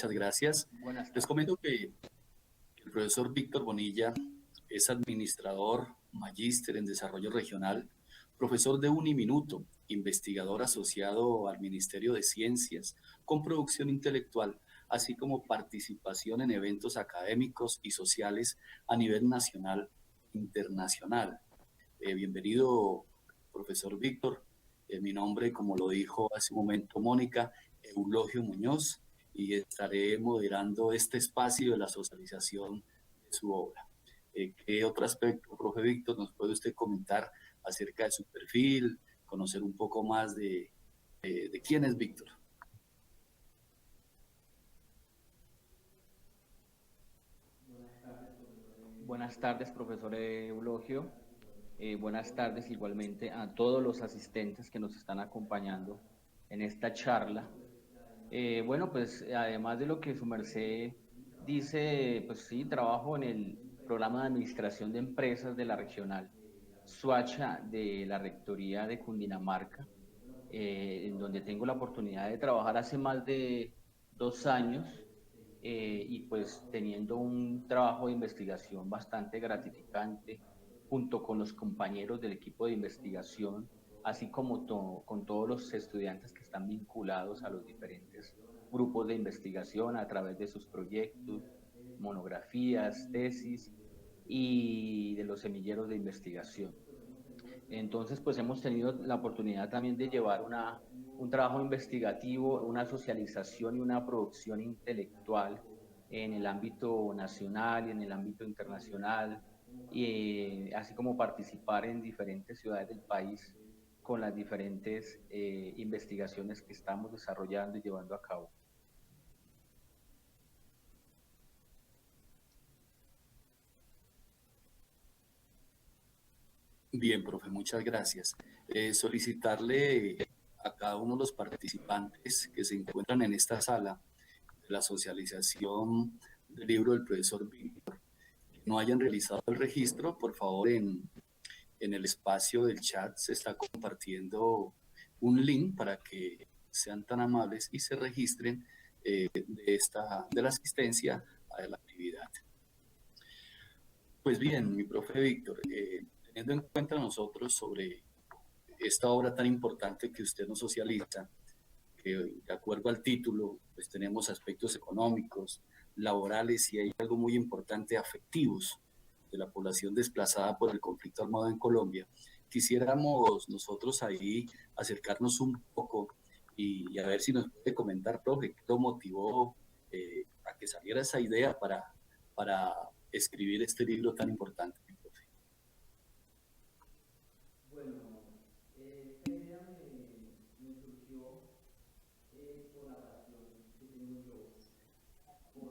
muchas gracias. Buenas Les tardes. comento que el profesor Víctor Bonilla es administrador, magíster en desarrollo regional, profesor de Uniminuto, investigador asociado al Ministerio de Ciencias, con producción intelectual, así como participación en eventos académicos y sociales a nivel nacional e internacional. Bienvenido, profesor Víctor. Mi nombre, como lo dijo hace un momento Mónica, Eulogio Muñoz, y estaré moderando este espacio de la socialización de su obra. ¿Qué otro aspecto, profe Víctor, nos puede usted comentar acerca de su perfil, conocer un poco más de quién es Víctor? Buenas tardes, profesor Eulogio. Buenas tardes igualmente a todos los asistentes que nos están acompañando en esta charla. Bueno, pues además de lo que su merced dice, pues sí, trabajo en el programa de administración de empresas de la regional Suacha de la Rectoría de Cundinamarca, en donde tengo la oportunidad de trabajar hace más de 2 años, y pues teniendo un trabajo de investigación bastante gratificante junto con los compañeros del equipo de investigación, así como con todos los estudiantes que están vinculados a los diferentes grupos de investigación a través de sus proyectos, monografías, tesis y de los semilleros de investigación. Entonces, pues hemos tenido la oportunidad también de llevar un trabajo investigativo, una socialización y una producción intelectual en el ámbito nacional y en el ámbito internacional, y así como participar en diferentes ciudades del país con las diferentes investigaciones que estamos desarrollando y llevando a cabo. Bien, profe, muchas gracias. Solicitarle a cada uno de los participantes que se encuentran en esta sala de la socialización del libro del profesor Víctor, que no hayan realizado el registro, por favor, en el espacio del chat se está compartiendo un link para que sean tan amables y se registren de la asistencia a la actividad. Pues bien, mi profe Víctor, teniendo en cuenta nosotros sobre esta obra tan importante que usted nos socializa, que de acuerdo al título, pues tenemos aspectos económicos, laborales y hay algo muy importante, afectivos, de la población desplazada por el conflicto armado en Colombia. Quisiéramos nosotros ahí acercarnos un poco y a ver si nos puede comentar, profe, qué lo motivó a que saliera esa idea para escribir este libro tan importante, profe.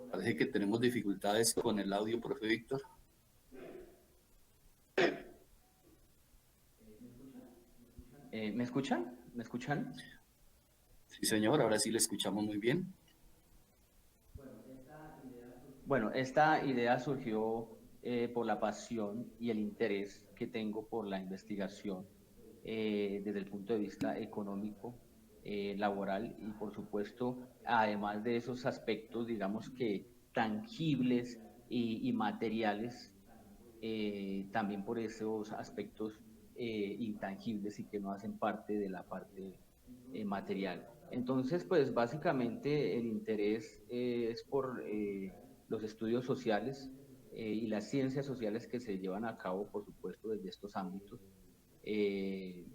Parece que tenemos dificultades con el audio, profe Víctor. ¿Me escuchan? ¿Me escuchan? Sí, señor, ahora sí le escuchamos muy bien. Bueno, esta idea surgió por la pasión y el interés que tengo por la investigación, desde el punto de vista económico, laboral y por supuesto, además de esos aspectos, digamos que tangibles y materiales, también por esos aspectos intangibles y que no hacen parte de la parte material. Entonces, pues básicamente el interés es por los estudios sociales y las ciencias sociales que se llevan a cabo, por supuesto, desde estos ámbitos. Eh,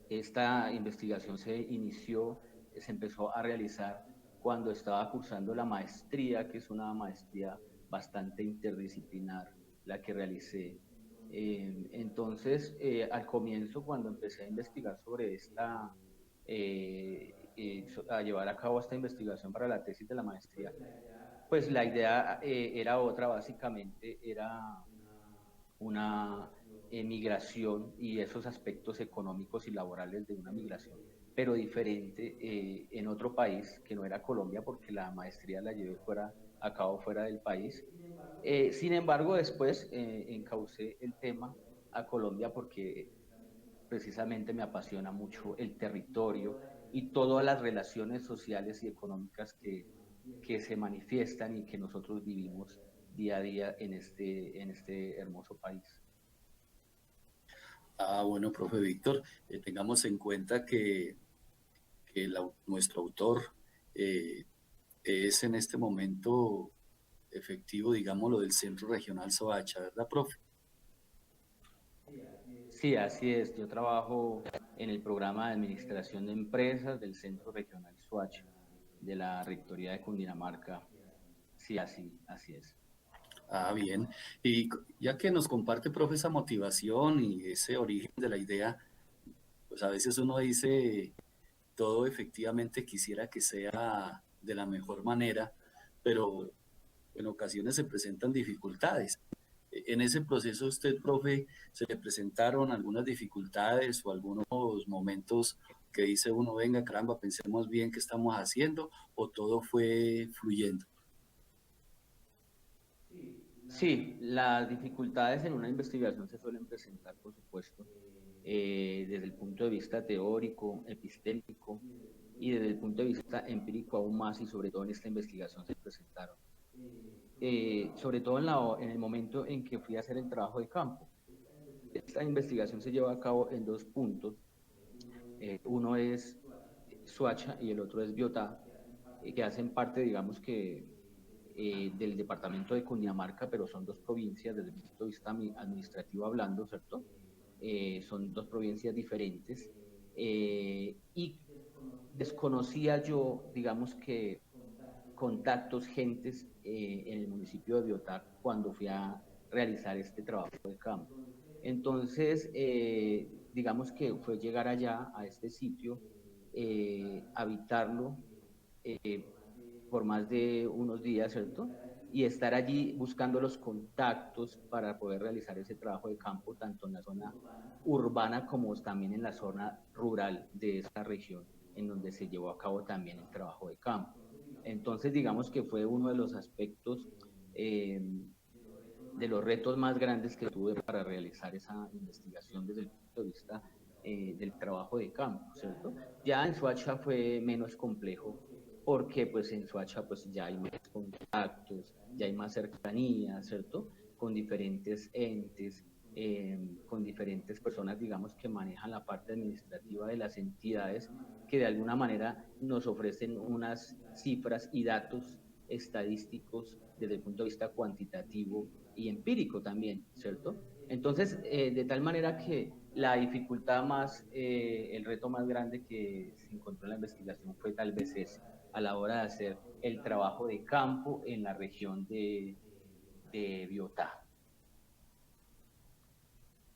Esta investigación se inició, se empezó a realizar cuando estaba cursando la maestría, que es una maestría bastante interdisciplinar, la que realicé. Entonces, al comienzo, cuando empecé a investigar sobre a llevar a cabo esta investigación para la tesis de la maestría, pues la idea era otra, básicamente, era una migración y esos aspectos económicos y laborales de una migración, pero diferente, en otro país que no era Colombia, porque la maestría la llevé a cabo fuera del país. Sin embargo, después encaucé el tema a Colombia porque precisamente me apasiona mucho el territorio y todas las relaciones sociales y económicas que se manifiestan y que nosotros vivimos día a día en este hermoso país. Bueno, profe Víctor, tengamos en cuenta que nuestro autor eh, es en este momento efectivo, digámoslo, del Centro Regional Soacha, ¿verdad, profe? Sí, así es. Yo trabajo en el programa de administración de empresas del Centro Regional Soacha de la Rectoría de Cundinamarca. Sí, así es. Bien. Y ya que nos comparte, profe, esa motivación y ese origen de la idea, pues a veces uno dice, todo efectivamente quisiera que sea de la mejor manera, pero en ocasiones se presentan dificultades. En ese proceso, usted, profe, se le presentaron algunas dificultades o algunos momentos que dice uno, venga, caramba, pensemos bien qué estamos haciendo, o todo fue fluyendo. Sí, las dificultades en una investigación se suelen presentar, por supuesto, desde el punto de vista teórico, epistémico y desde el punto de vista empírico aún más, y sobre todo en esta investigación se presentaron. Sobre todo en el momento en que fui a hacer el trabajo de campo. Esta investigación se lleva a cabo en dos puntos. Uno es Soacha y el otro es Biotá, que hacen parte, digamos que, del departamento de Cundinamarca, pero son dos provincias desde el punto de vista administrativo hablando, ¿cierto? Son dos provincias diferentes. Y desconocía yo, digamos que, contactos, gentes en el municipio de Biotá cuando fui a realizar este trabajo de campo. Entonces, digamos que fue llegar allá, a este sitio, habitarlo por más de unos días, ¿cierto? Y estar allí buscando los contactos para poder realizar ese trabajo de campo, tanto en la zona urbana como también en la zona rural de esta región, en donde se llevó a cabo también el trabajo de campo. Entonces, digamos que fue uno de los aspectos, eh, de los retos más grandes que tuve para realizar esa investigación desde el punto de vista del trabajo de campo, ¿cierto? Ya en Soacha fue menos complejo porque pues en Soacha pues ya hay más contactos, ya hay más cercanía, ¿cierto? Con diferentes entes, con diferentes personas, digamos, que manejan la parte administrativa de las entidades, que de alguna manera nos ofrecen unas cifras y datos estadísticos desde el punto de vista cuantitativo y empírico también, ¿cierto? Entonces, de tal manera que la dificultad más, el reto más grande que se encontró en la investigación fue tal vez ese, a la hora de hacer el trabajo de campo en la región de Biotá.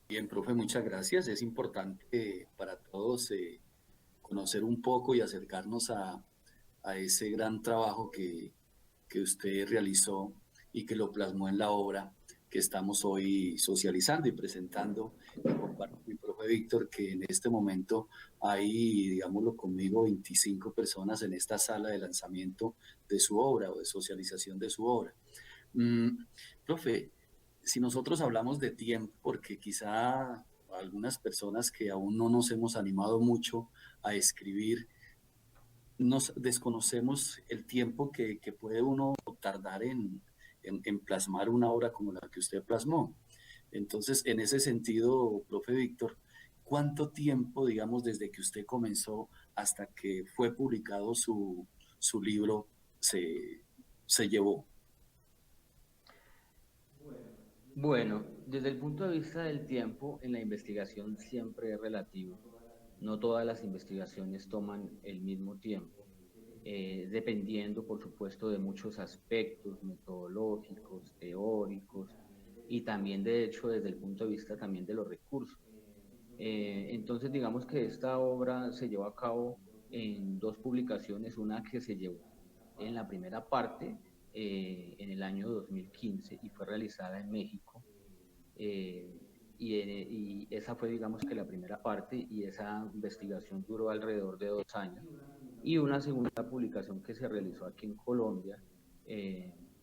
Bien, profe, muchas gracias. Es importante para todos conocer un poco y acercarnos a ese gran trabajo que usted realizó y que lo plasmó en la obra que estamos hoy socializando y presentando. Y comparto con mi profe Víctor que en este momento hay, digámoslo conmigo, 25 personas en esta sala de lanzamiento de su obra o de socialización de su obra. Mm, Profe, si nosotros hablamos de tiempo, porque quizá algunas personas que aún no nos hemos animado mucho a escribir, nos desconocemos el tiempo que puede uno tardar en plasmar una obra como la que usted plasmó. Entonces, en ese sentido, profe Víctor, ¿cuánto tiempo, digamos, desde que usted comenzó hasta que fue publicado su libro se llevó? Bueno, desde el punto de vista del tiempo, en la investigación siempre es relativo. No todas las investigaciones toman el mismo tiempo, dependiendo, por supuesto, de muchos aspectos metodológicos, teóricos y también, de hecho, desde el punto de vista también de los recursos. Entonces, digamos que esta obra se llevó a cabo en dos publicaciones, una que se llevó en la primera parte en el año 2015 y fue realizada en México. Y esa fue, digamos que la primera parte, y esa investigación duró alrededor de 2 años. Y una segunda publicación que se realizó aquí en Colombia,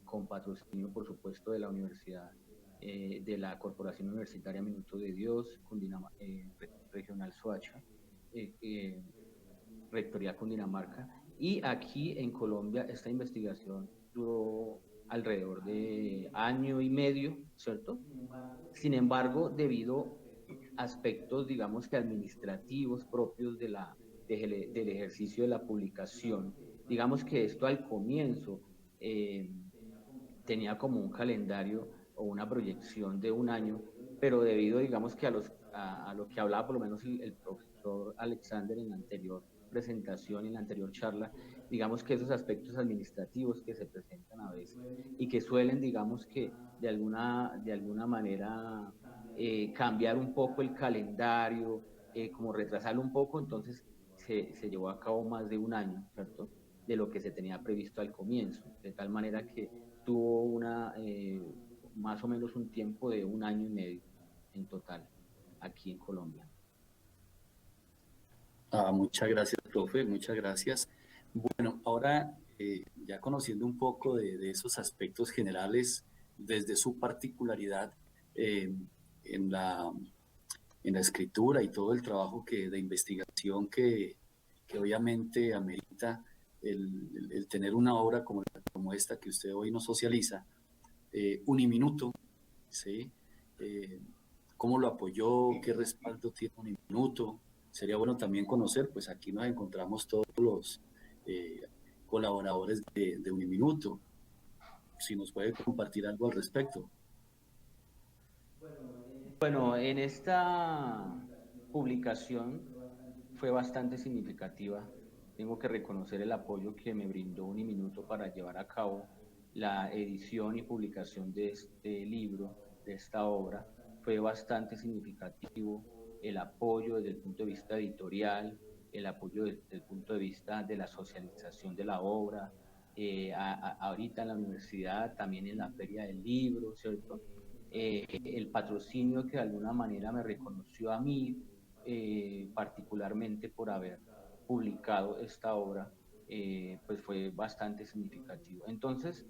con patrocinio, por supuesto, de la Universidad, de la Corporación Universitaria Minuto de Dios, Regional Soacha, eh, Rectoría Cundinamarca, Y aquí en Colombia esta investigación duró alrededor de año y medio, ¿cierto? Sin embargo, debido a aspectos, digamos que administrativos propios del ejercicio de la publicación, digamos que esto al comienzo eh, tenía como un calendario o una proyección de un año, pero debido, digamos que a lo que hablaba por lo menos el profesor Alexander en la anterior presentación, en la anterior charla, digamos que esos aspectos administrativos que se presentan a veces y que suelen, digamos que de alguna manera cambiar un poco el calendario, como retrasarlo un poco, entonces se llevó a cabo más de un año, ¿cierto? De lo que se tenía previsto al comienzo, de tal manera que tuvo más o menos un tiempo de un año y medio en total aquí en Colombia. Muchas gracias, profe, muchas gracias. Bueno, ahora ya conociendo un poco de esos aspectos generales desde su particularidad eh, en en la escritura y todo el trabajo de investigación que obviamente amerita el tener una obra como esta que usted hoy nos socializa, Uniminuto, ¿sí? Eh, ¿Cómo lo apoyó? ¿Qué respaldo tiene Uniminuto? Sería bueno también conocer, pues aquí nos encontramos todos los eh, colaboradores de Uniminuto. Si nos puede compartir algo al respecto. Bueno, en esta publicación fue bastante significativa. Tengo que reconocer el apoyo que me brindó Uniminuto para llevar a cabo la edición y publicación de este libro, de esta obra. Fue bastante significativo el apoyo desde el punto de vista editorial, el apoyo desde el punto de vista de la socialización de la obra, ahorita en la universidad, también en la Feria del Libro, ¿cierto? El patrocinio que de alguna manera me reconoció a mí, particularmente por haber publicado esta obra, pues fue bastante significativo. Entonces,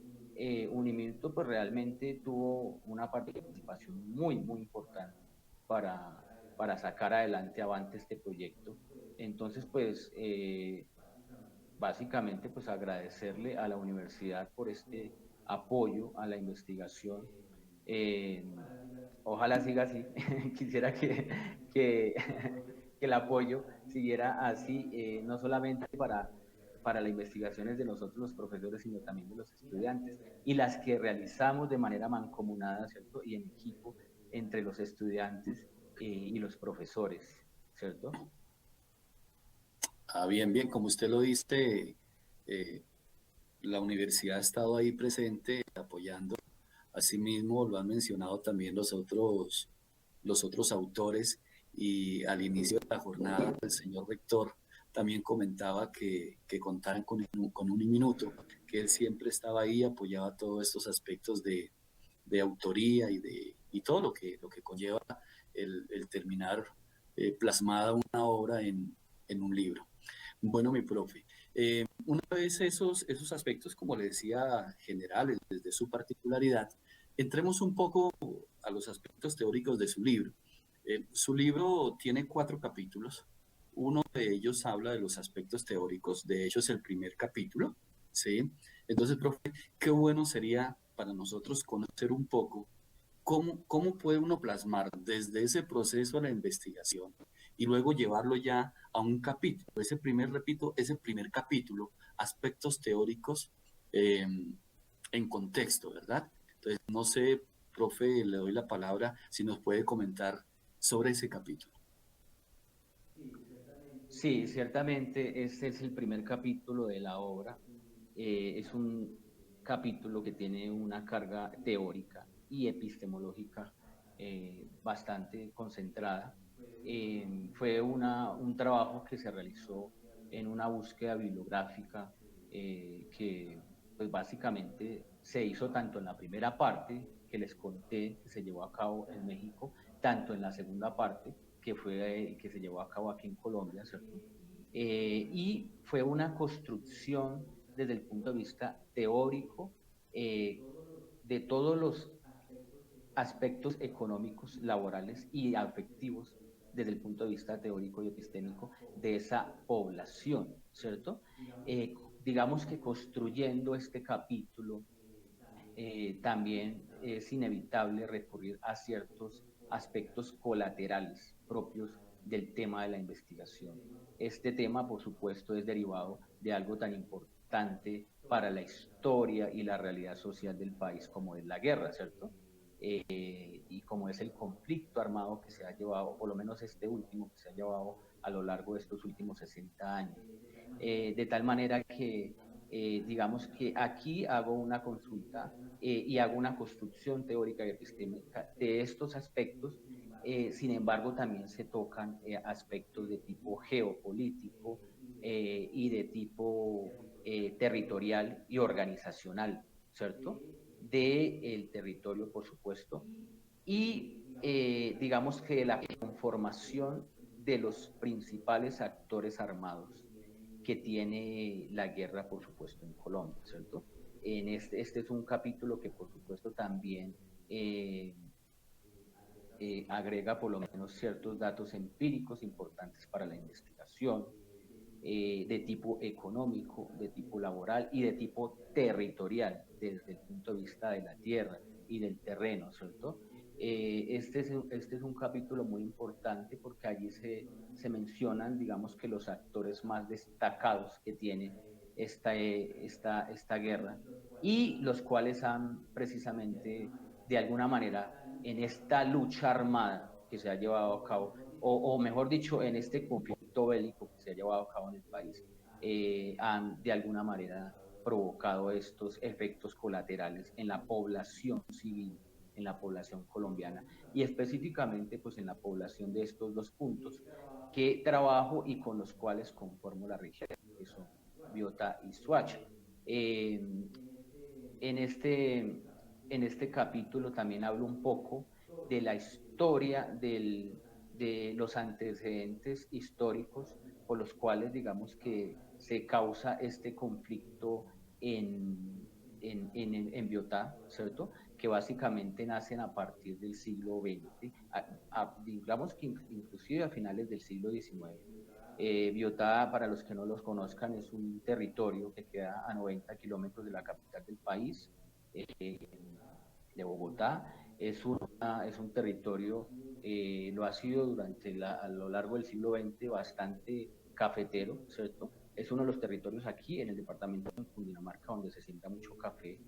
Uniminuto pues realmente tuvo una participación muy importante para, para sacar adelante este proyecto. Entonces, pues básicamente pues agradecerle a la universidad por este apoyo a la investigación. Eh, Ojalá siga así. Quisiera que, que el apoyo siguiera así, no solamente para las investigaciones de nosotros los profesores, sino también de los estudiantes, y las que realizamos de manera mancomunada, ¿cierto? Y en equipo entre los estudiantes y los profesores, ¿cierto? Bien, bien, como usted lo dice, eh, la universidad ha estado ahí presente apoyando. Asimismo, lo han mencionado también los otros autores y al inicio de la jornada el señor rector también comentaba que contaban con un minuto, que él siempre estaba ahí, apoyaba todos estos aspectos de autoría y todo lo que conlleva el terminar plasmada una obra en un libro. Bueno, mi profe, una vez esos aspectos, como le decía, generales, desde su particularidad, entremos un poco a los aspectos teóricos de su libro. Su libro tiene 4 capítulos. Uno de ellos habla de los aspectos teóricos, de hecho es el primer capítulo, ¿sí? Entonces, profe, qué bueno sería para nosotros conocer un poco cómo puede uno plasmar desde ese proceso a la investigación y luego llevarlo ya a un capítulo. Repito, ese primer capítulo, aspectos teóricos eh, en contexto, ¿verdad? Entonces, no sé, profe, le doy la palabra si nos puede comentar sobre ese capítulo. Sí, ciertamente este es el primer capítulo de la obra. Es un capítulo que tiene una carga teórica y epistemológica bastante concentrada. Fue un trabajo que se realizó en una búsqueda bibliográfica que pues básicamente se hizo tanto en la primera parte que les conté que se llevó a cabo en México, tanto en la segunda parte que se llevó a cabo aquí en Colombia, ¿cierto? Y fue una construcción desde el punto de vista teórico eh, de todos los aspectos económicos, laborales y afectivos desde el punto de vista teórico y epistémico de esa población, ¿cierto? Digamos que construyendo este capítulo, también es inevitable recurrir a ciertos aspectos colaterales propios del tema de la investigación. Este tema, por supuesto, es derivado de algo tan importante para la historia y la realidad social del país como es la guerra, ¿cierto? Y como es el conflicto armado que se ha llevado, por lo menos este último que se ha llevado a lo largo de estos últimos 60 años. De tal manera que, digamos que aquí hago una consulta y hago una construcción teórica y epistémica de estos aspectos. Sin embargo, también se tocan aspectos de tipo geopolítico y de tipo territorial y organizacional, ¿cierto? Del territorio, por supuesto, y digamos que la conformación de los principales actores armados que tiene la guerra, por supuesto, en Colombia, ¿cierto? Este es un capítulo que, por supuesto, también agrega por lo menos ciertos datos empíricos importantes para la investigación, de tipo económico, de tipo laboral y de tipo territorial, desde el punto de vista de la tierra y del terreno, ¿cierto? Este es un capítulo muy importante porque allí se mencionan, digamos que los actores más destacados que tiene esta guerra y los cuales han precisamente, de alguna manera, en esta lucha armada que se ha llevado a cabo, o mejor dicho, en este conflicto bélico que se ha llevado a cabo en el país, han de alguna manera provocado estos efectos colaterales en la población civil, en la población colombiana y específicamente pues en la población de estos dos puntos que trabajo y con los cuales conformo la región, que son Biota y Soacha. En este capítulo también hablo un poco de la historia de los antecedentes históricos por los cuales, digamos, que se causa este conflicto en Biotá, ¿cierto? Que básicamente nacen a partir del siglo XX, digamos que inclusive a finales del siglo XIX. Biotá, para los que no los conozcan, es un territorio que queda a 90 kilómetros de la capital del país, eh, de Bogotá. Es un territorio, lo ha sido a lo largo del siglo XX bastante cafetero, ¿cierto? Es uno de los territorios aquí en el departamento de Cundinamarca donde se siembra mucho café.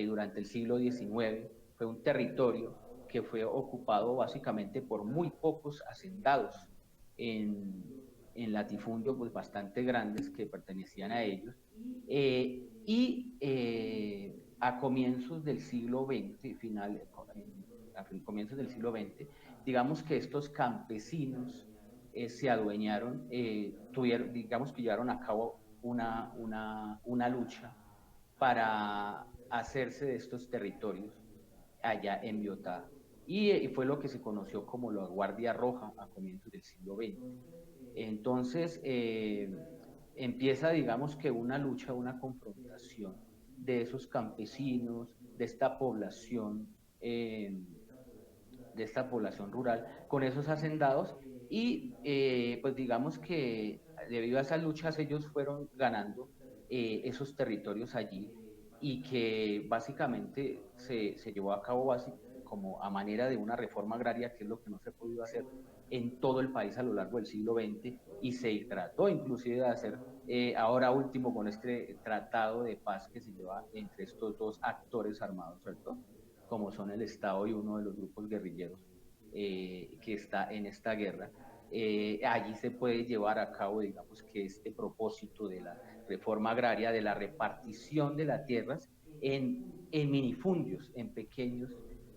Durante el siglo XIX fue un territorio que fue ocupado básicamente por muy pocos hacendados en, en latifundio pues bastante grandes que pertenecían a ellos. A comienzos del siglo XX, a comienzos del siglo XX, digamos que estos campesinos se adueñaron, digamos que llevaron a cabo una lucha para hacerse de estos territorios allá en Biotá. Y fue lo que se conoció como la Guardia Roja a comienzos del siglo XX. Entonces, empieza, digamos que una lucha, una confrontación de esos campesinos, de esta población rural, con esos hacendados, y pues digamos que debido a esas luchas ellos fueron ganando esos territorios allí y que básicamente se llevó a cabo como a manera de una reforma agraria, que es lo que no se ha podido hacer en todo el país a lo largo del siglo XX y se trató inclusive de hacer ahora último con este tratado de paz que se lleva entre estos dos actores armados, ¿cierto? Como son el Estado y uno de los grupos guerrilleros que está en esta guerra. Allí se puede llevar a cabo, digamos, que este propósito de la reforma agraria, de la repartición de las tierras en minifundios, en pequeños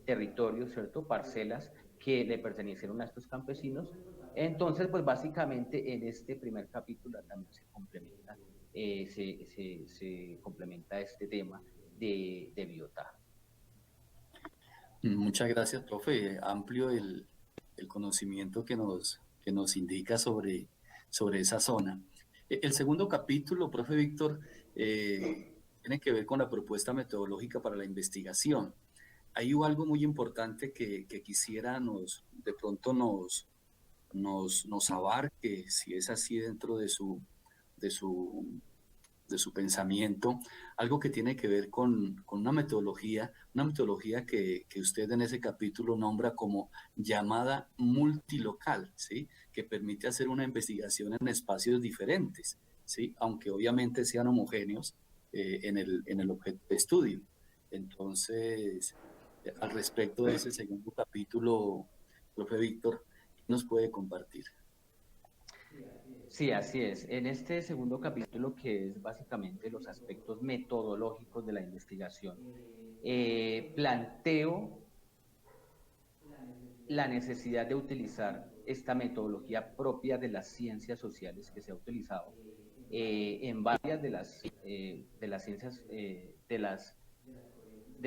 territorios, ¿cierto? Parcelas que le pertenecieron a estos campesinos. Entonces, pues básicamente en este primer capítulo también se complementa este tema de Biotá. Muchas gracias, profe. Amplio el conocimiento que nos indica sobre esa zona. El segundo capítulo, profe Víctor, tiene que ver con la propuesta metodológica para la investigación. Hay algo muy importante que quisiera de pronto nos abarque, si es así dentro de su, de su pensamiento, algo que tiene que ver con una metodología que usted en ese capítulo nombra como llamada multilocal, ¿sí? Que permite hacer una investigación en espacios diferentes, ¿sí? Aunque obviamente sean homogéneos en el objeto de estudio. Entonces, al respecto de ese segundo capítulo, profe Víctor, ¿qué nos puede compartir? Sí, así es. En este segundo capítulo, que es básicamente los aspectos metodológicos de la investigación, planteo la necesidad de utilizar esta metodología propia de las ciencias sociales que se ha utilizado en varias de las ciencias, de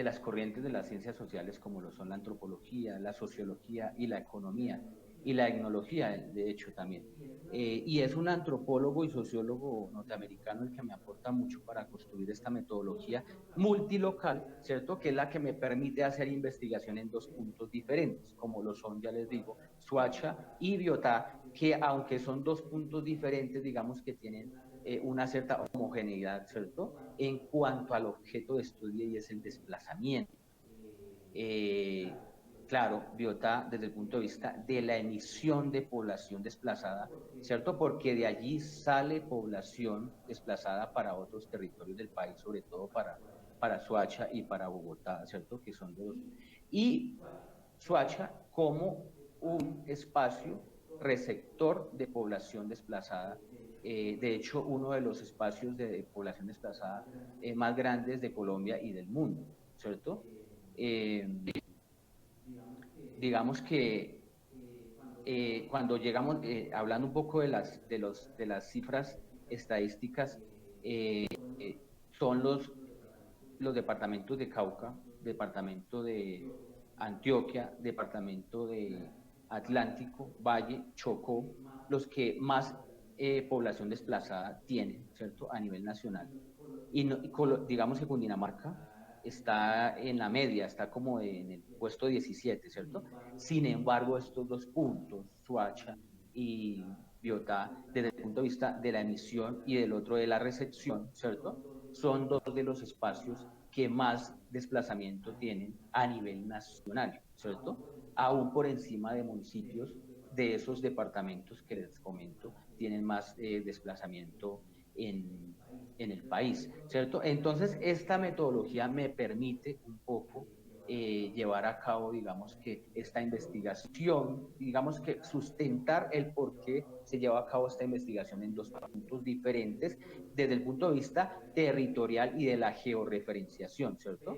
las corrientes de las ciencias sociales como lo son la antropología, la sociología y la economía y la etnología, de hecho, también. Y es un antropólogo y sociólogo norteamericano el que me aporta mucho para construir esta metodología multilocal, ¿cierto? Que es la que me permite hacer investigación en dos puntos diferentes, como lo son, ya les digo, Suacha y Biotá, que aunque son dos puntos diferentes, digamos que tienen una cierta homogeneidad, ¿cierto? En cuanto al objeto de estudio y es el desplazamiento. Eh, claro, Biotá desde el punto de vista de la emisión de población desplazada, ¿cierto? Porque de allí sale población desplazada para otros territorios del país, sobre todo para Soacha y para Bogotá, ¿cierto? Que son de los... Y Soacha como un espacio receptor de población desplazada. De hecho, uno de los espacios de población desplazada más grandes de Colombia y del mundo, ¿cierto? Eh, digamos que cuando llegamos, hablando un poco de las cifras estadísticas, eh, son los departamentos de Cauca, departamento de Antioquia, departamento de Atlántico, Valle, Chocó, los que más población desplazada tienen, ¿cierto? A nivel nacional. Y, no, digamos que Cundinamarca está en la media, está como en el puesto 17, ¿cierto? Sin embargo, estos dos puntos, Suacha y Biotá, desde el punto de vista de la emisión y del otro de la recepción, ¿cierto? Son dos de los espacios que más desplazamiento tienen a nivel nacional, ¿cierto? Aún por encima de municipios de esos departamentos que les comento, tienen más desplazamiento en, en el país, ¿cierto? Entonces, esta metodología me permite un poco llevar a cabo, digamos que esta investigación, digamos que sustentar el por qué se lleva a cabo esta investigación en dos puntos diferentes desde el punto de vista territorial y de la georreferenciación, ¿cierto?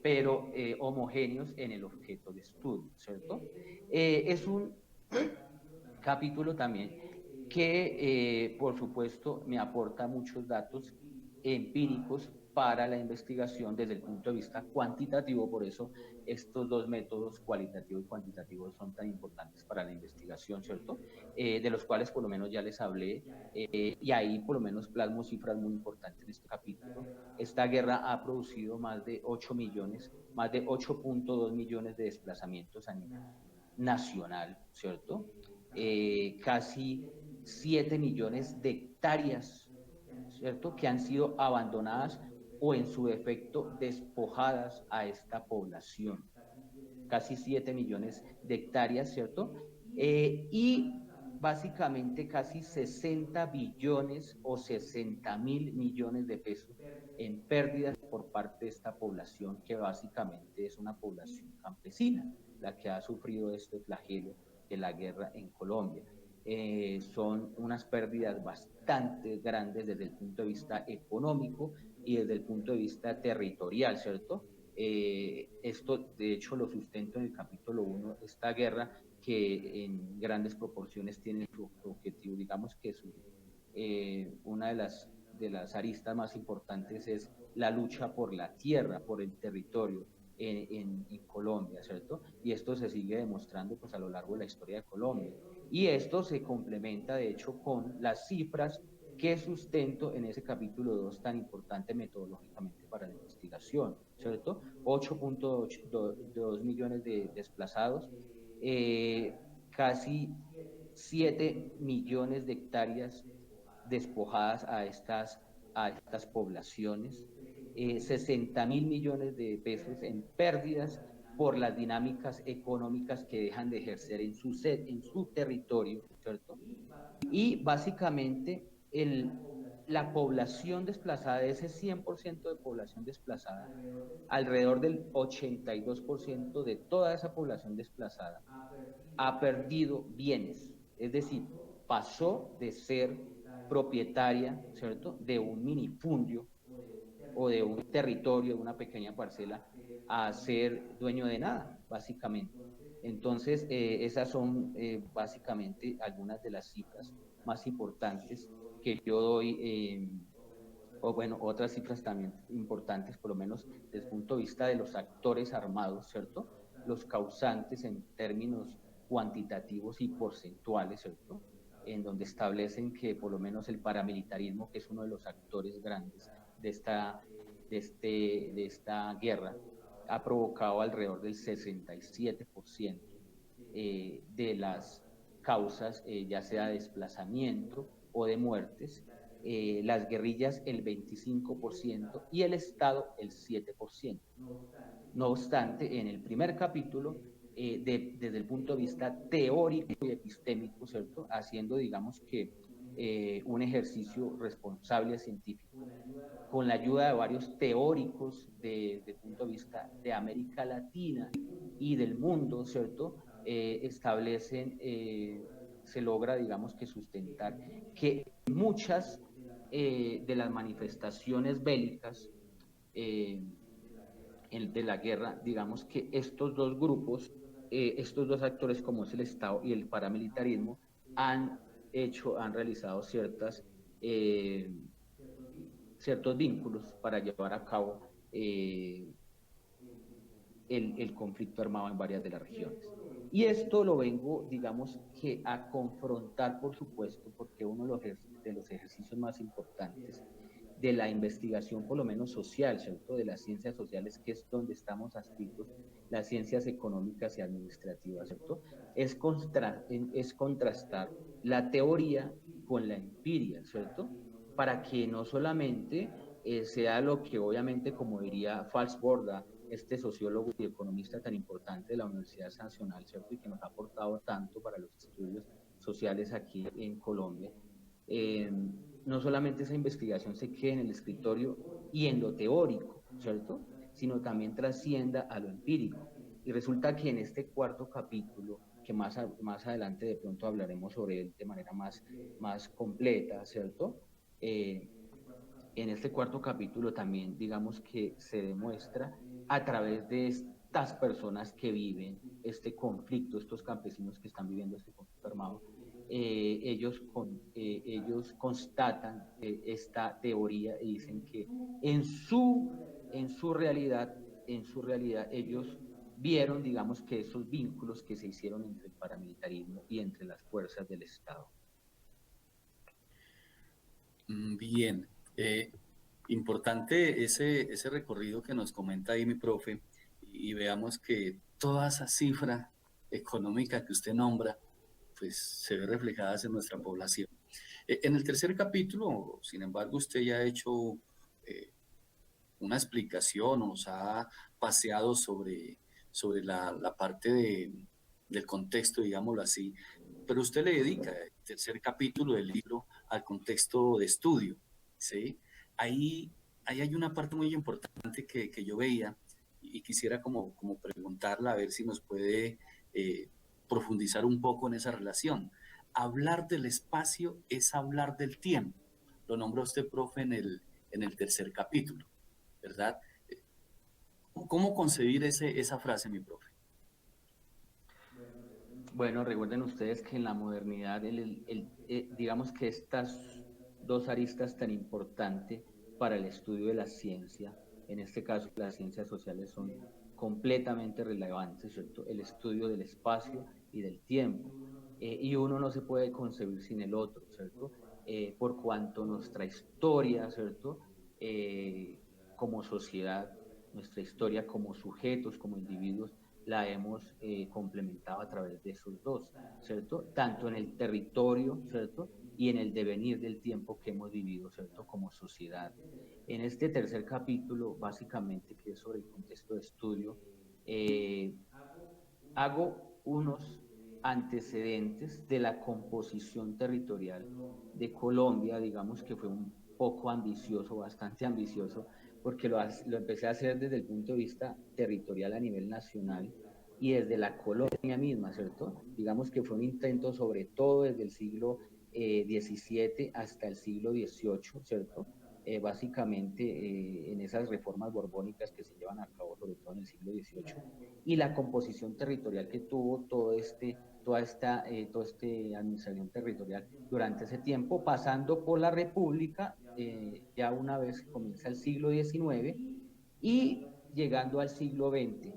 Pero homogéneos en el objeto de estudio, ¿cierto? Es un capítulo también que, por supuesto, me aporta muchos datos empíricos para la investigación desde el punto de vista cuantitativo. Por eso estos dos métodos, cualitativo y cuantitativo, son tan importantes para la investigación, ¿cierto? De los cuales por lo menos ya les hablé, y ahí por lo menos plasmo cifras muy importantes en este capítulo. Esta guerra ha producido más de 8 millones, más de 8.2 millones de desplazamientos a nivel nacional, ¿cierto? Casi 7 millones de hectáreas, ¿cierto? Que han sido abandonadas o en su defecto despojadas a esta población. Casi 7 millones de hectáreas, ¿cierto? Y básicamente casi 60 billones o 60.000 millones de pesos en pérdidas por parte de esta población, que básicamente es una población campesina, la que ha sufrido este flagelo de la guerra en Colombia. Son unas pérdidas bastante grandes desde el punto de vista económico y desde el punto de vista territorial, ¿cierto? Esto, de hecho, lo sustento en el capítulo 1, esta guerra que en grandes proporciones tiene su objetivo, digamos que una de las aristas más importantes es la lucha por la tierra, por el territorio en Colombia, ¿cierto? Y esto se sigue demostrando pues a lo largo de la historia de Colombia. Y esto se complementa, de hecho, con las cifras que sustento en ese capítulo 2 tan importante metodológicamente para la investigación, ¿cierto? 8.2 millones de desplazados, casi 7 millones de hectáreas despojadas a estas poblaciones, 60.000 millones de pesos en pérdidas por las dinámicas económicas que dejan de ejercer en su territorio, ¿cierto? Y básicamente la población desplazada, de ese 100% de población desplazada, alrededor del 82% de toda esa población desplazada ha perdido bienes, es decir, pasó de ser propietaria, ¿cierto?, de un minifundio o de un territorio, de una pequeña parcela, a ser dueño de nada, básicamente. Entonces, esas son básicamente algunas de las cifras más importantes que yo doy, o bueno, otras cifras también importantes, por lo menos desde el punto de vista de los actores armados, ¿cierto? Los causantes en términos cuantitativos y porcentuales, ¿cierto? En donde establecen que por lo menos el paramilitarismo, que es uno de los actores grandes de esta guerra, ha provocado alrededor del 67% de las causas, ya sea de desplazamiento o de muertes, las guerrillas el 25% y el Estado el 7%. No obstante, en el primer capítulo, desde el punto de vista teórico y epistémico, ¿cierto? Haciendo, digamos que, un ejercicio responsable científico, con la ayuda de varios teóricos desde el punto de vista de América Latina y del mundo, ¿cierto? Establecen, se logra, digamos que, sustentar que muchas de las manifestaciones bélicas eh, de la guerra, digamos que estos dos grupos, estos dos actores como es el Estado y el paramilitarismo, han realizado eh, ciertos vínculos para llevar a cabo el conflicto armado en varias de las regiones. Y esto lo vengo, digamos, que a confrontar, por supuesto, porque uno de los ejercicios más importantes de la investigación, por lo menos social, ¿cierto? De las ciencias sociales, que es donde estamos adscritos, las ciencias económicas y administrativas, ¿cierto? Es contrastar la teoría con la empiria, ¿cierto? Para que no solamente sea lo que obviamente, como diría Falsborda, este sociólogo y economista tan importante de la Universidad Nacional, ¿cierto? Y que nos ha aportado tanto para los estudios sociales aquí en Colombia. Eh, no solamente esa investigación se quede en el escritorio y en lo teórico, ¿cierto? Sino también trascienda a lo empírico. Y resulta que en este cuarto capítulo, que más adelante de pronto hablaremos sobre él de manera más completa, ¿cierto? Eh, en este cuarto capítulo también, digamos que se demuestra a través de estas personas que viven este conflicto, estos campesinos que están viviendo este conflicto armado, ellos constatan esta teoría y dicen que en su, en su realidad, en su realidad ellos vieron, digamos, que esos vínculos que se hicieron entre el paramilitarismo y entre las fuerzas del Estado. Bien, importante ese recorrido que nos comenta ahí mi profe, y veamos que toda esa cifra económica que usted nombra, pues se ve reflejada en nuestra población. En el tercer capítulo, sin embargo, usted ya ha hecho eh, una explicación, nos ha paseado sobre la parte del contexto, digámoslo así, pero usted le dedica el tercer capítulo del libro al contexto de estudio, ¿sí? Ahí, ahí hay una parte muy importante que yo veía y quisiera como preguntarla a ver si nos puede eh, profundizar un poco en esa relación. Hablar del espacio es hablar del tiempo. Lo nombró usted, profe, en el tercer capítulo, ¿verdad? ¿Cómo concebir esa frase, mi profe? Bueno, recuerden ustedes que en la modernidad, digamos que estas dos aristas tan importantes para el estudio de la ciencia, en este caso las ciencias sociales, son completamente relevantes, ¿cierto? El estudio del espacio y del tiempo. Y uno no se puede concebir sin el otro, ¿cierto? Por cuanto nuestra historia, ¿cierto? Como sociedad, nuestra historia como sujetos, como individuos, la hemos complementado a través de esos dos, ¿cierto? Tanto en el territorio, ¿cierto? Y en el devenir del tiempo que hemos vivido, ¿cierto? Como sociedad. En este tercer capítulo, básicamente, que es sobre el contexto de estudio, eh, hago unos antecedentes de la composición territorial de Colombia, digamos que fue un poco ambicioso, bastante ambicioso, porque lo empecé a hacer desde el punto de vista territorial a nivel nacional y desde la colonia misma, ¿cierto? Digamos que fue un intento sobre todo desde el siglo XVII hasta el siglo XVIII, ¿cierto? Básicamente en esas reformas borbónicas que se llevan a cabo sobre todo en el siglo XVIII y la composición territorial que tuvo toda esta administración territorial durante ese tiempo, pasando por la República, ya una vez que comienza el siglo XIX y llegando al siglo XX.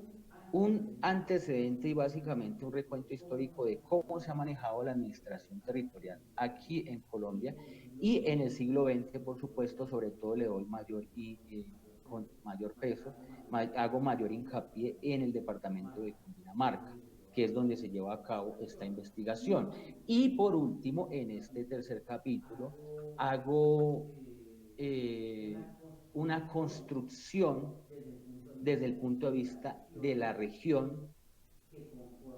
Un antecedente y básicamente un recuento histórico de cómo se ha manejado la administración territorial aquí en Colombia y en el siglo XX, por supuesto, sobre todo le doy mayor con mayor peso, hago mayor hincapié en el departamento de Cundinamarca, que es donde se lleva a cabo esta investigación. Y por último, en este tercer capítulo, hago una construcción desde el punto de vista de la región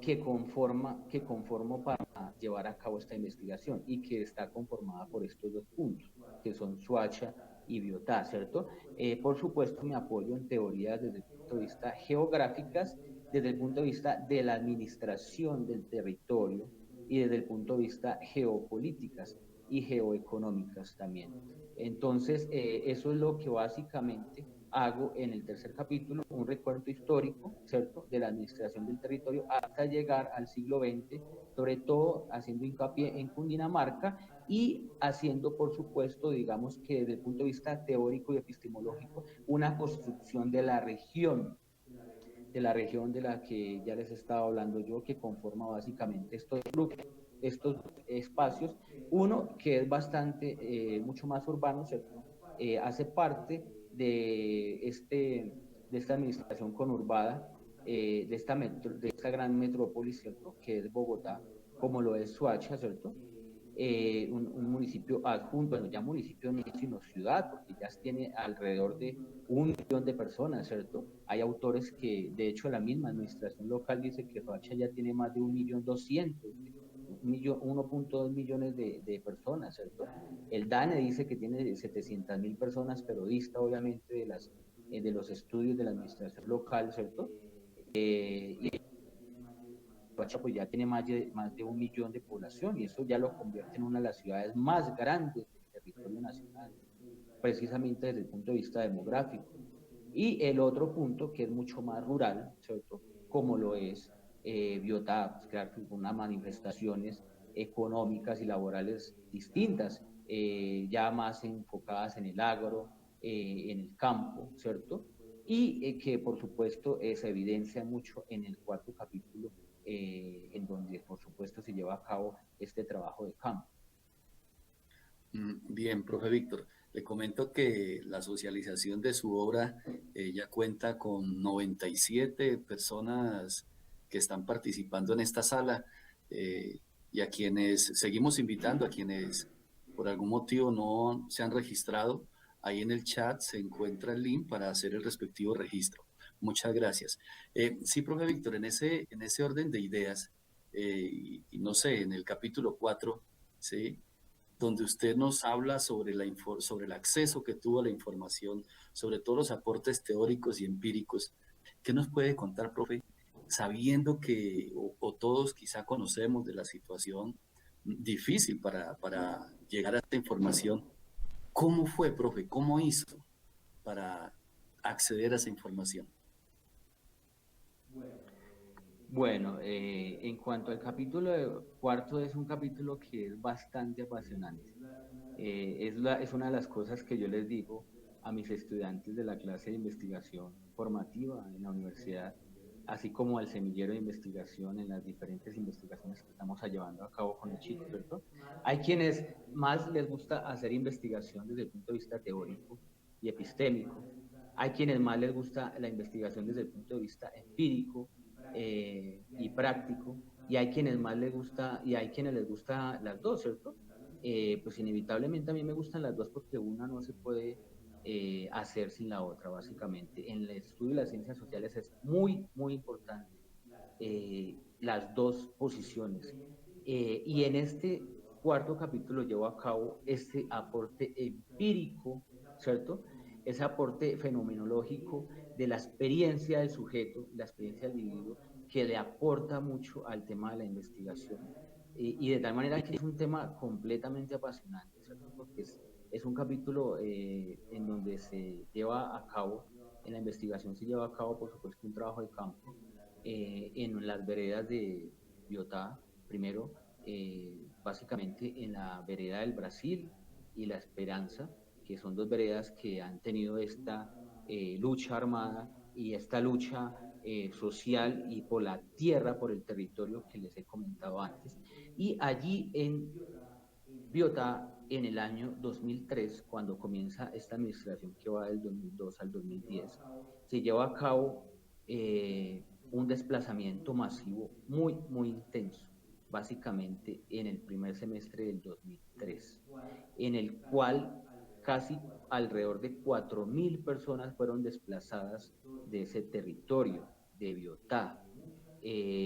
que conformo para llevar a cabo esta investigación y que está conformada por estos dos puntos, que son Soacha y Biotá, ¿cierto? Por supuesto, me apoyo en teorías desde el punto de vista geográficas, desde el punto de vista de la administración del territorio y desde el punto de vista geopolíticas y geoeconómicas también. Entonces, eso es lo que básicamente hago en el tercer capítulo un recuento histórico, ¿cierto?, de la administración del territorio hasta llegar al siglo XX, sobre todo haciendo hincapié en Cundinamarca y haciendo, por supuesto, digamos que desde el punto de vista teórico y epistemológico, una construcción de la región de la que ya les estaba hablando yo, que conforma básicamente estos espacios. Uno que es bastante, mucho más urbano, ¿cierto? Hace parte de esta administración conurbada, de esta gran metrópoli, ¿cierto? Que es Bogotá, como lo es Soacha, ¿cierto? Un municipio adjunto, bueno, ya municipio no es sino ciudad, porque ya tiene alrededor de 1 millón de personas, ¿cierto? Hay autores que, de hecho, la misma administración local dice que Soacha ya tiene más de 1.200.000, 1.2 millones de personas, ¿cierto? El DANE dice que tiene 700.000 personas, pero dista obviamente de los estudios de la administración local, ¿cierto? Y Soacha pues ya tiene más de 1 millón de población y eso ya lo convierte en una de las ciudades más grandes del territorio nacional, precisamente desde el punto de vista demográfico. Y el otro punto que es mucho más rural, ¿cierto? Como lo es Biotá, pues, claro, con unas manifestaciones económicas y laborales distintas, ya más enfocadas en el agro, en el campo, ¿cierto? Y que por supuesto se evidencia mucho en el cuarto capítulo, en donde por supuesto se lleva a cabo este trabajo de campo. Bien, profe Víctor, le comento que la socialización de su obra ya cuenta con 97 personas que están participando en esta sala y a quienes seguimos invitando, a quienes por algún motivo no se han registrado, ahí en el chat se encuentra el link para hacer el respectivo registro. Muchas gracias. Sí, profe Víctor, en ese orden de ideas, y no sé, en el capítulo 4, ¿sí?, donde usted nos habla sobre, sobre el acceso que tuvo a la información, sobre todos los aportes teóricos y empíricos. ¿Qué nos puede contar, profe? Sabiendo que, o todos quizá conocemos de la situación difícil para llegar a esta información, ¿cómo fue, profe? ¿Cómo hizo para acceder a esa información? Bueno, en cuanto al cuarto, es un capítulo que es bastante apasionante. Es una de las cosas que yo les digo a mis estudiantes de la clase de investigación formativa en la universidad, así como al semillero de investigación en las diferentes investigaciones que estamos llevando a cabo con los chicos, ¿cierto? Hay quienes más les gusta hacer investigación desde el punto de vista teórico y epistémico. Hay quienes más les gusta la investigación desde el punto de vista empírico y práctico, y hay quienes más les gusta, y hay quienes les gusta las dos, ¿cierto? Pues inevitablemente a mí me gustan las dos porque una no se puede hacer sin la otra, básicamente. En el estudio de las ciencias sociales es muy, muy importante las dos posiciones. Y en este cuarto capítulo llevo a cabo este aporte empírico, ¿cierto? Ese aporte fenomenológico de la experiencia del sujeto, la experiencia del individuo, que le aporta mucho al tema de la investigación. Y de tal manera que es un tema completamente apasionante, ¿cierto? Porque es un capítulo en donde se lleva a cabo, en la investigación se lleva a cabo, por supuesto, un trabajo de campo en las veredas de Biotá, primero, básicamente en la vereda del Brasil y la Esperanza, que son dos veredas que han tenido esta lucha armada y esta lucha social y por la tierra, por el territorio que les he comentado antes. Y allí en Biotá, en el año 2003, cuando comienza esta administración que va del 2002 al 2010, se lleva a cabo un desplazamiento masivo muy, muy intenso, básicamente en el primer semestre del 2003, en el cual casi alrededor de 4.000 personas fueron desplazadas de ese territorio de Biotá.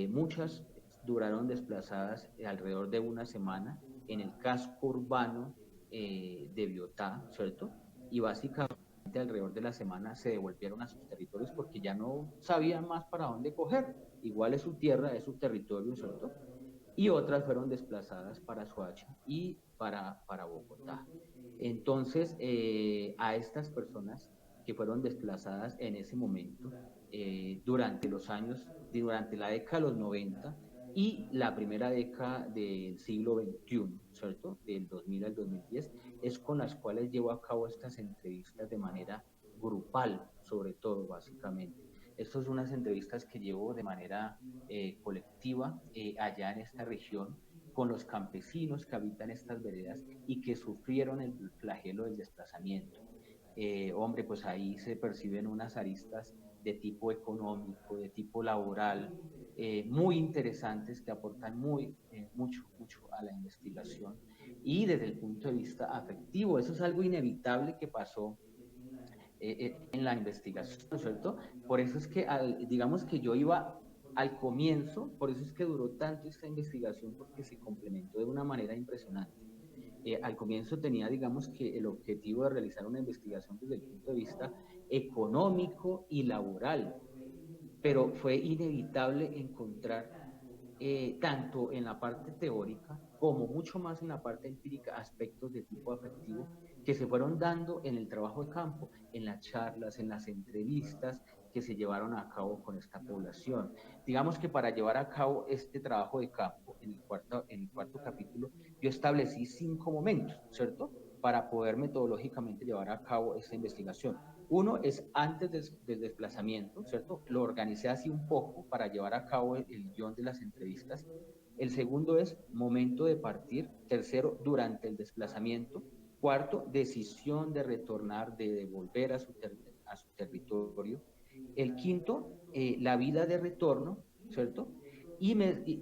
Muchas duraron desplazadas alrededor de una semana en el casco urbano de Biotá, ¿cierto? Y básicamente alrededor de la semana se devolvieron a sus territorios porque ya no sabían más para dónde coger. Igual es su tierra, es su territorio, ¿cierto? Y otras fueron desplazadas para Soacha y para Bogotá. Entonces, a estas personas que fueron desplazadas en ese momento, durante los años, durante la década de los 90 y la primera década del siglo XXI, ¿cierto? Del 2000 al 2010, es con las cuales llevo a cabo estas entrevistas de manera grupal, sobre todo, básicamente. Estas son unas entrevistas que llevo de manera colectiva allá en esta región con los campesinos que habitan estas veredas y que sufrieron el flagelo del desplazamiento. Hombre, pues ahí se perciben unas aristas de tipo económico, de tipo laboral, muy interesantes que aportan mucho, mucho a la investigación y desde el punto de vista afectivo. Eso es algo inevitable que pasó en la investigación, ¿cierto? Por eso es que, digamos que yo iba al comienzo, por eso es que duró tanto esta investigación, porque se complementó de una manera impresionante. Al comienzo tenía, digamos, que el objetivo de realizar una investigación desde el punto de vista económico y laboral, pero fue inevitable encontrar tanto en la parte teórica como mucho más en la parte empírica aspectos de tipo afectivo que se fueron dando en el trabajo de campo, en las charlas, en las entrevistas que se llevaron a cabo con esta población. Digamos que para llevar a cabo este trabajo de campo, en el cuarto capítulo, yo establecí 5 momentos, ¿cierto? Para poder metodológicamente llevar a cabo esta investigación. Uno es antes del desplazamiento, ¿cierto? Lo organicé así un poco para llevar a cabo el guión de las entrevistas. El segundo es momento de partir. Tercero, durante el desplazamiento. Cuarto, decisión de retornar, de devolver a su territorio. El quinto, la vida de retorno, ¿cierto? Y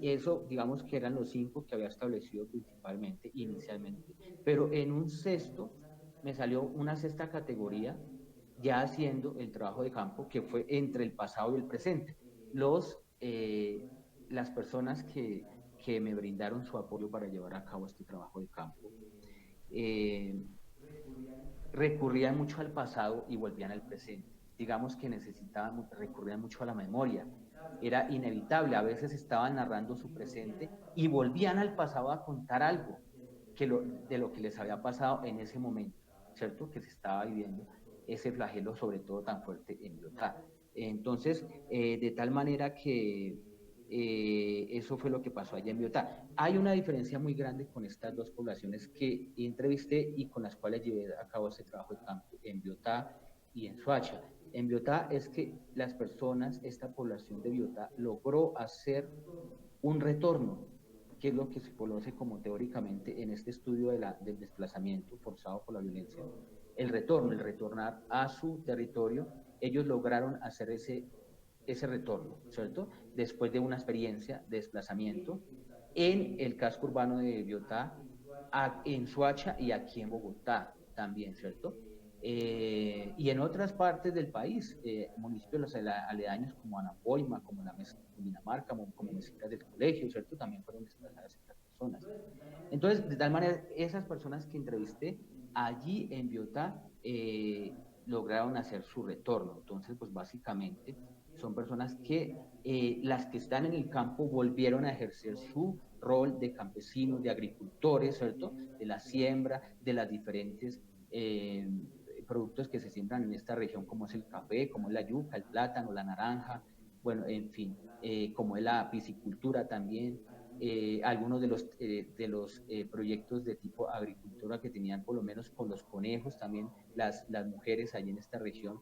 eso, digamos que eran los 5 que había establecido principalmente, inicialmente. Pero en un sexto, me salió una sexta categoría ya haciendo el trabajo de campo que fue entre el pasado y el presente. Las personas que me brindaron su apoyo para llevar a cabo este trabajo de campo eh, recurrían mucho al pasado y volvían al presente. Digamos que recurrían mucho a la memoria. Era inevitable, a veces estaban narrando su presente y volvían al pasado a contar algo de lo que les había pasado en ese momento, ¿cierto? Que se estaba viviendo ese flagelo, sobre todo tan fuerte en Biotá. Entonces, de tal manera que eso fue lo que pasó allá en Biotá. Hay una diferencia muy grande con estas dos poblaciones que entrevisté y con las cuales llevé a cabo ese trabajo de campo en Biotá y en Soacha. En Biotá es que las personas, esta población de Biotá, logró hacer un retorno, que es lo que se conoce como teóricamente en este estudio del desplazamiento forzado por la violencia, el retorno, el retornar a su territorio. Ellos lograron hacer ese retorno, ¿cierto? Después de una experiencia de desplazamiento en el casco urbano de Biotá, en Soacha y aquí en Bogotá también, ¿cierto? Y en otras partes del país, municipios aledaños como Anapoima, como la Mesa de Cundinamarca, como Mesitas del Colegio, ¿cierto? También fueron desplazadas estas personas. Entonces, de tal manera, esas personas que entrevisté allí en Biotá lograron hacer su retorno. Entonces, pues básicamente son personas que las que están en el campo volvieron a ejercer su rol de campesinos, de agricultores, ¿cierto? De la siembra, de las diferentes productos que se siembran en esta región, como es el café, como es la yuca, el plátano, la naranja, bueno, en fin, como es la piscicultura también, algunos de los proyectos de tipo agricultura que tenían por lo menos con los conejos, también las mujeres allí en esta región,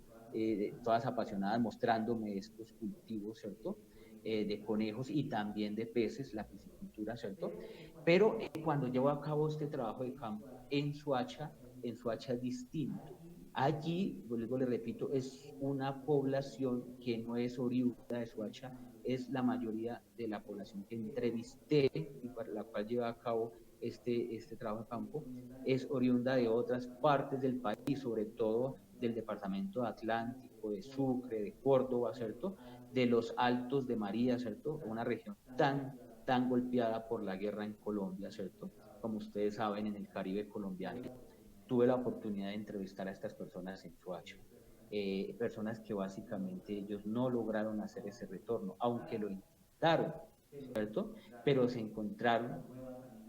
todas apasionadas mostrándome estos cultivos, ¿cierto? De conejos y también de peces, la piscicultura, ¿cierto? Pero cuando llevo a cabo este trabajo de campo en Soacha es distinto. Allí, luego le repito, es una población que no es oriunda de Soacha, es la mayoría de la población que entrevisté y para la cual lleva a cabo este trabajo de campo, es oriunda de otras partes del país, sobre todo del departamento de Atlántico, de Sucre, de Córdoba, ¿cierto? De los Altos de María, ¿cierto? Una región tan golpeada por la guerra en Colombia, ¿cierto? Como ustedes saben, en el Caribe colombiano. Tuve la oportunidad de entrevistar a estas personas en Soacha. Personas que básicamente ellos no lograron hacer ese retorno, aunque lo intentaron, ¿cierto? Pero se encontraron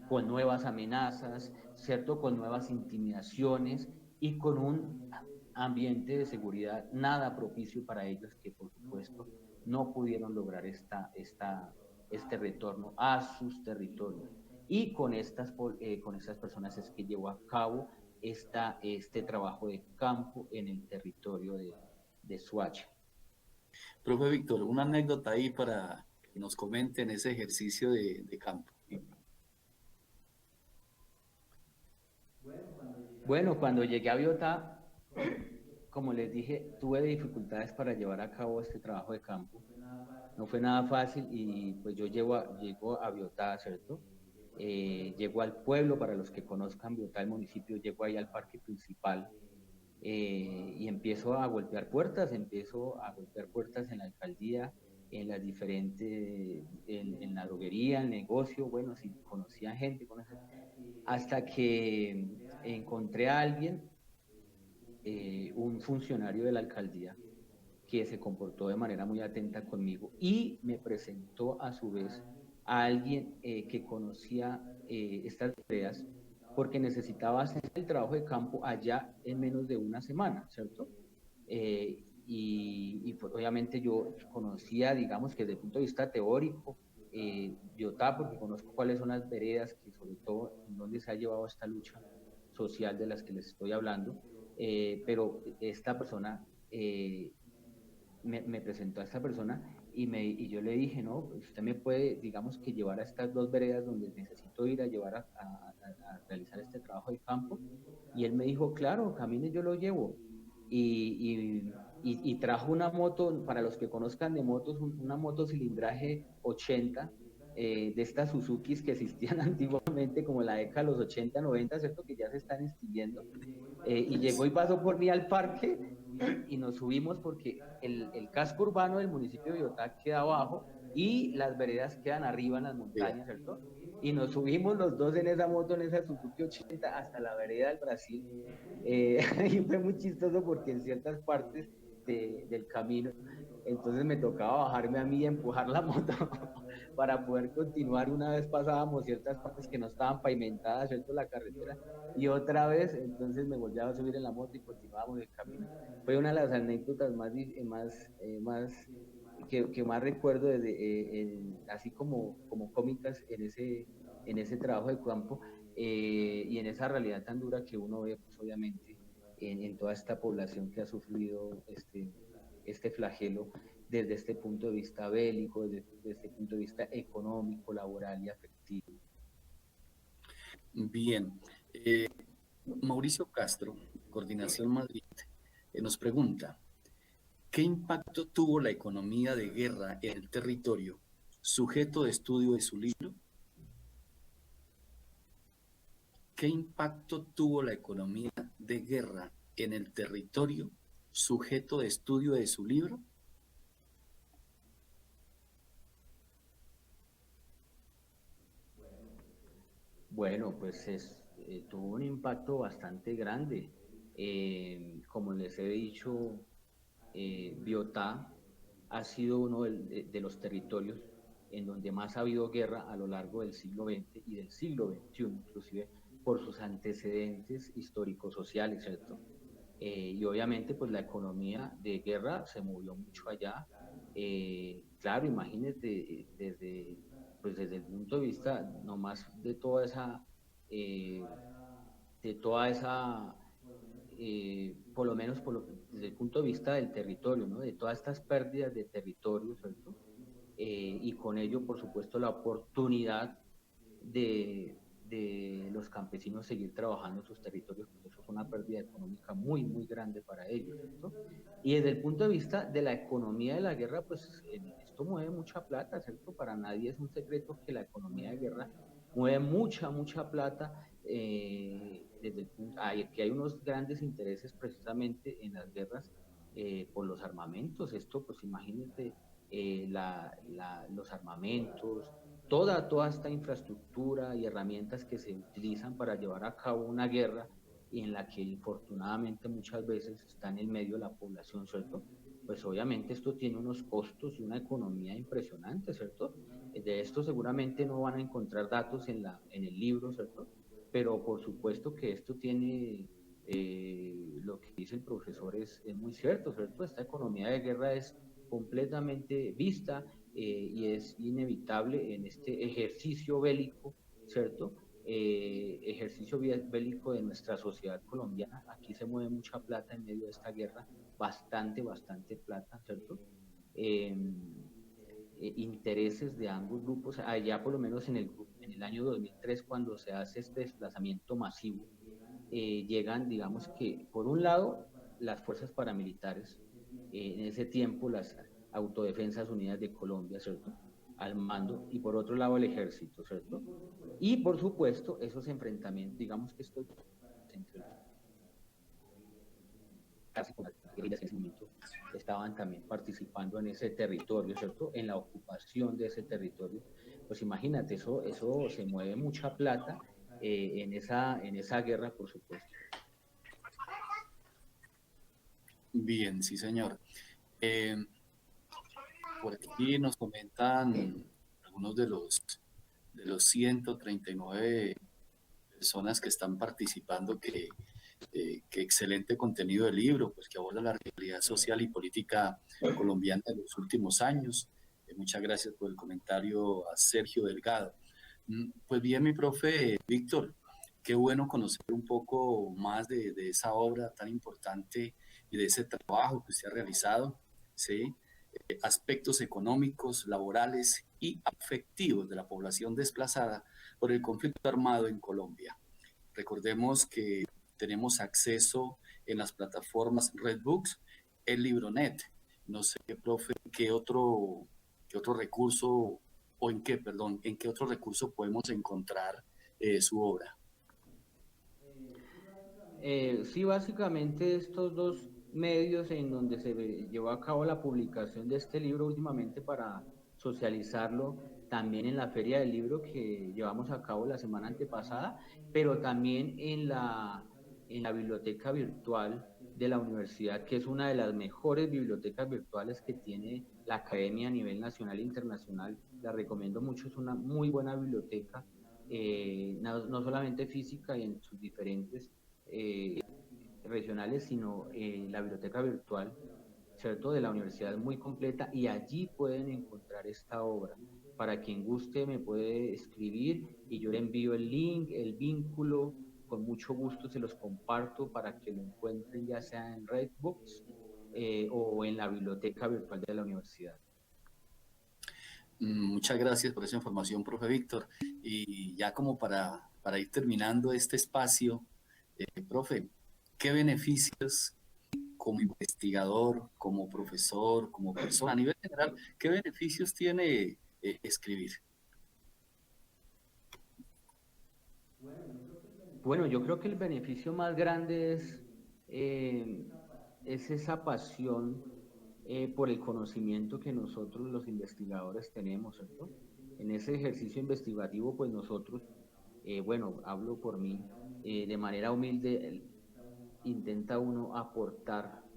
con nuevas amenazas, ¿cierto? Con nuevas intimidaciones y con un ambiente de seguridad nada propicio para ellos que, por supuesto, no pudieron lograr este retorno a sus territorios. Y con estas personas es que llevó a cabo este trabajo de campo en el territorio de Soacha. Profe Víctor, una anécdota ahí para que nos comenten ese ejercicio de campo. Bueno, cuando llegué a Biotá, como les dije, tuve dificultades para llevar a cabo este trabajo de campo. No fue nada fácil y pues yo llego a Biotá, ¿cierto? Llego al pueblo, para los que conozcan Biotá, el municipio, llego ahí al parque principal y empiezo a golpear puertas en la alcaldía, en las diferentes, en la droguería, el negocio, bueno, si conocía gente, hasta que encontré a alguien, un funcionario de la alcaldía, que se comportó de manera muy atenta conmigo y me presentó a su vez a alguien que conocía estas tareas porque necesitaba hacer el trabajo de campo allá en menos de una semana, ¿cierto? Y pues, obviamente yo conocía, digamos que desde el punto de vista teórico, Biotá, porque conozco cuáles son las veredas que sobre todo en donde se ha llevado esta lucha social de las que les estoy hablando, pero esta persona me presentó a esta persona y yo le dije, no, pues usted me puede, digamos que llevar a estas dos veredas donde necesito ir a llevar a realizar este trabajo de campo. Y él me dijo, claro, camine, yo lo llevo. Y trajo una moto, para los que conozcan de motos, una moto cilindraje 80, de estas Suzukis que existían antiguamente, como la década de los 80, 90, ¿cierto? Que ya se están extinguiendo. Y llegó y pasó por mí al parque y nos subimos porque el casco urbano del municipio de Biotá queda abajo y las veredas quedan arriba en las montañas, ¿cierto? Y nos subimos los dos en esa moto, en esa Suzuki 80, hasta la vereda del Brasil. Y fue muy chistoso porque en ciertas partes del camino, entonces me tocaba bajarme a mí y empujar la moto para poder continuar. Una vez pasábamos ciertas partes que no estaban pavimentadas, ¿cierto? La carretera, y otra vez, entonces me volví a subir en la moto y continuábamos el camino. Fue una de las anécdotas que más recuerdo, así como cómicas en ese trabajo de campo, y en esa realidad tan dura que uno ve, pues obviamente, en toda esta población que ha sufrido este flagelo desde este punto de vista bélico, desde este punto de vista económico, laboral y afectivo. Bien. Mauricio Castro, Coordinación Madrid, nos pregunta, ¿Qué impacto tuvo la economía de guerra en el territorio, sujeto de estudio de su libro? ¿Qué impacto tuvo la economía de guerra en el territorio, sujeto de estudio de su libro? Bueno, pues tuvo un impacto bastante grande. Como les he dicho, Biotá ha sido uno de los territorios en donde más ha habido guerra a lo largo del siglo XX y del siglo XXI, inclusive por sus antecedentes históricos sociales, ¿cierto? Y obviamente pues la economía de guerra se movió mucho allá. Claro, imagínate pues desde el punto de vista nomás eh, de toda esa por lo menos desde el punto de vista del territorio, ¿no? De todas estas pérdidas de territorio, ¿cierto? Y con ello, por supuesto, la oportunidad de los campesinos seguir trabajando en sus territorios, pues eso fue una pérdida económica muy, muy grande para ellos, ¿cierto? Y desde el punto de vista de la economía de la guerra, pues esto mueve mucha plata, ¿cierto? Para nadie es un secreto que la economía de guerra mueve mucha, mucha plata. Desde el punto, que hay unos grandes intereses precisamente en las guerras por los armamentos. Esto, pues imagínate, los armamentos, toda esta infraestructura y herramientas que se utilizan para llevar a cabo una guerra y en la que infortunadamente muchas veces está en el medio de la población, ¿cierto? Pues obviamente esto tiene unos costos y una economía impresionante, ¿cierto? De esto seguramente no van a encontrar datos en el libro, ¿cierto? Pero por supuesto que esto tiene, lo que dice el profesor es muy cierto, ¿cierto? Esta economía de guerra es completamente vista y es inevitable en este ejercicio bélico, ¿cierto? Ejercicio bélico de nuestra sociedad colombiana. Aquí se mueve mucha plata en medio de esta guerra, bastante plata, ¿cierto? Eh, Intereses de ambos grupos, allá por lo menos en el año 2003, cuando se hace este desplazamiento masivo, llegan, digamos que, por un lado, las fuerzas paramilitares, en ese tiempo las Autodefensas Unidas de Colombia, ¿cierto? Al mando, y por otro lado el ejército, ¿cierto? Y por supuesto, esos enfrentamientos, digamos que esto entre las guerrillas en ese momento estaban también participando en ese territorio, ¿cierto? En la ocupación de ese territorio. Pues imagínate, eso se mueve mucha plata en esa guerra, por supuesto. Bien, sí, señor. Eh, por aquí nos comentan algunos de los 139 personas que están participando que excelente contenido del libro, pues que aborda la realidad social y política colombiana de los últimos años. Muchas gracias por el comentario a Sergio Delgado. Pues bien, mi profe Víctor, qué bueno conocer un poco más de esa obra tan importante y de ese trabajo que usted ha realizado, ¿sí? Aspectos económicos, laborales y afectivos de la población desplazada por el conflicto armado en Colombia. Recordemos que tenemos acceso en las plataformas Redbooks, el Libronet. No sé, profe, qué otro recurso o en qué, perdón, en qué otro recurso podemos encontrar su obra. Sí, básicamente estos dos medios en donde se llevó a cabo la publicación de este libro últimamente para socializarlo, también en la Feria del Libro que llevamos a cabo la semana antepasada, pero también en la biblioteca virtual de la universidad, que es una de las mejores bibliotecas virtuales que tiene la academia a nivel nacional e internacional. La recomiendo mucho, es una muy buena biblioteca, no solamente física y en sus diferentes eh, regionales, sino la biblioteca virtual, ¿cierto? De la universidad es muy completa y allí pueden encontrar esta obra. Para quien guste me puede escribir y yo le envío el link, el vínculo, con mucho gusto se los comparto para que lo encuentren ya sea en Redbooks o en la biblioteca virtual de la universidad. Muchas gracias por esa información, profe Víctor. Y ya como para ir terminando este espacio, profe, ¿qué beneficios como investigador, como profesor, como persona, a nivel general, ¿qué beneficios tiene escribir? Bueno, yo creo que el beneficio más grande es esa pasión por el conocimiento que nosotros los investigadores tenemos, ¿cierto? En ese ejercicio investigativo, pues nosotros, bueno, hablo por mí, de manera humilde, intenta uno aportar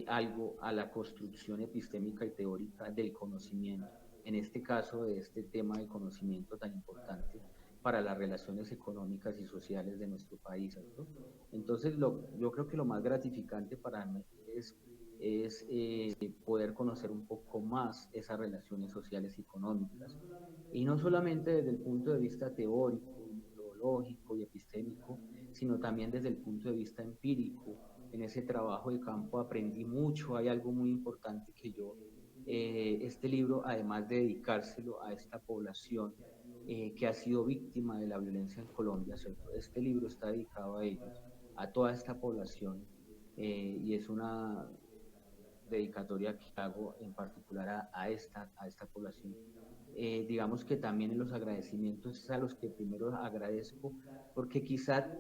algo a la construcción epistémica y teórica del conocimiento, en este caso de este tema de conocimiento tan importante para las relaciones económicas y sociales de nuestro país, ¿cierto? Entonces, yo creo que lo más gratificante para mí es poder conocer un poco más esas relaciones sociales y económicas. Y no solamente desde el punto de vista teórico, metodológico y epistémico, sino también desde el punto de vista empírico. En ese trabajo de campo aprendí mucho, hay algo muy importante que este libro, además de dedicárselo a esta población que ha sido víctima de la violencia en Colombia, ¿cierto? Este libro está dedicado a ellos, a toda esta población, y es una dedicatoria que hago en particular a esta población. Digamos que también en los agradecimientos es a los que primero agradezco, porque quizá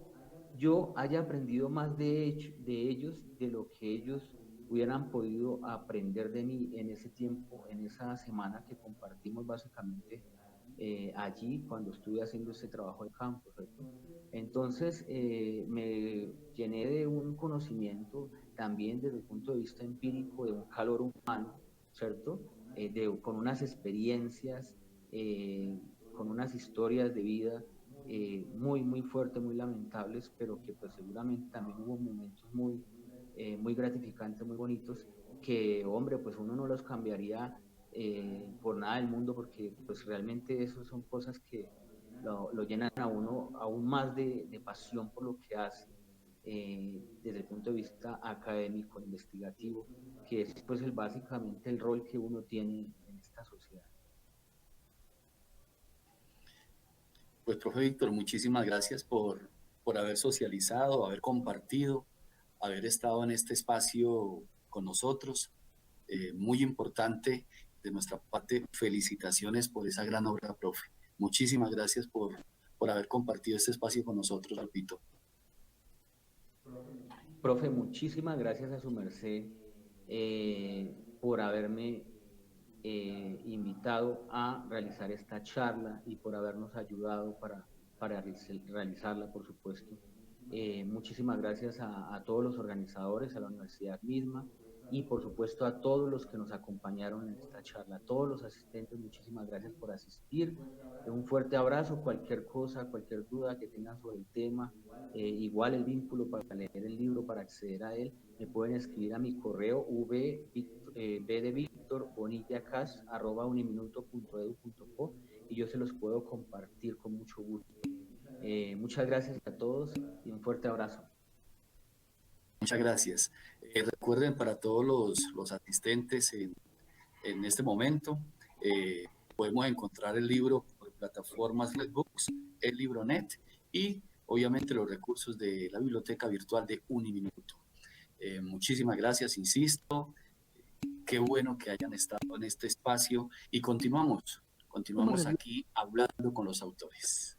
yo haya aprendido más de ellos de lo que ellos hubieran podido aprender de mí en ese tiempo, en esa semana que compartimos básicamente allí cuando estuve haciendo ese trabajo de campo, ¿cierto? Entonces me llené de un conocimiento también desde el punto de vista empírico, de un calor humano, ¿cierto? Con unas experiencias, con unas historias de vida muy, muy fuertes, muy lamentables, pero que pues seguramente también hubo momentos muy gratificantes, muy bonitos, que hombre, pues uno no los cambiaría por nada del mundo, porque pues realmente eso son cosas que lo llenan a uno aún más de pasión por lo que hace, desde el punto de vista académico, investigativo, que es pues básicamente el rol que uno tiene en esta sociedad. Pues, profe Víctor, muchísimas gracias por haber socializado, haber compartido, haber estado en este espacio con nosotros. Muy importante de nuestra parte, felicitaciones por esa gran obra, profe. Muchísimas gracias por haber compartido este espacio con nosotros, repito. Profe, muchísimas gracias a su merced por haberme invitado a realizar esta charla y por habernos ayudado para realizarla, por supuesto. Muchísimas gracias a todos los organizadores, a la universidad misma y por supuesto a todos los que nos acompañaron en esta charla, a todos los asistentes, muchísimas gracias por asistir. Un fuerte abrazo, cualquier cosa, cualquier duda que tengan sobre el tema, igual el vínculo para leer el libro, para acceder a él, me pueden escribir a mi correo b de Víctor bonillacas@uniminuto.edu.co y yo se los puedo compartir con mucho gusto. Muchas gracias a todos y un fuerte abrazo. Muchas gracias. Recuerden para todos los asistentes en este momento, podemos encontrar el libro por plataformas Flexbooks, el Libronet y obviamente los recursos de la biblioteca virtual de Uniminuto. Muchísimas gracias, insisto. Qué bueno que hayan estado en este espacio y continuamos aquí hablando con los autores.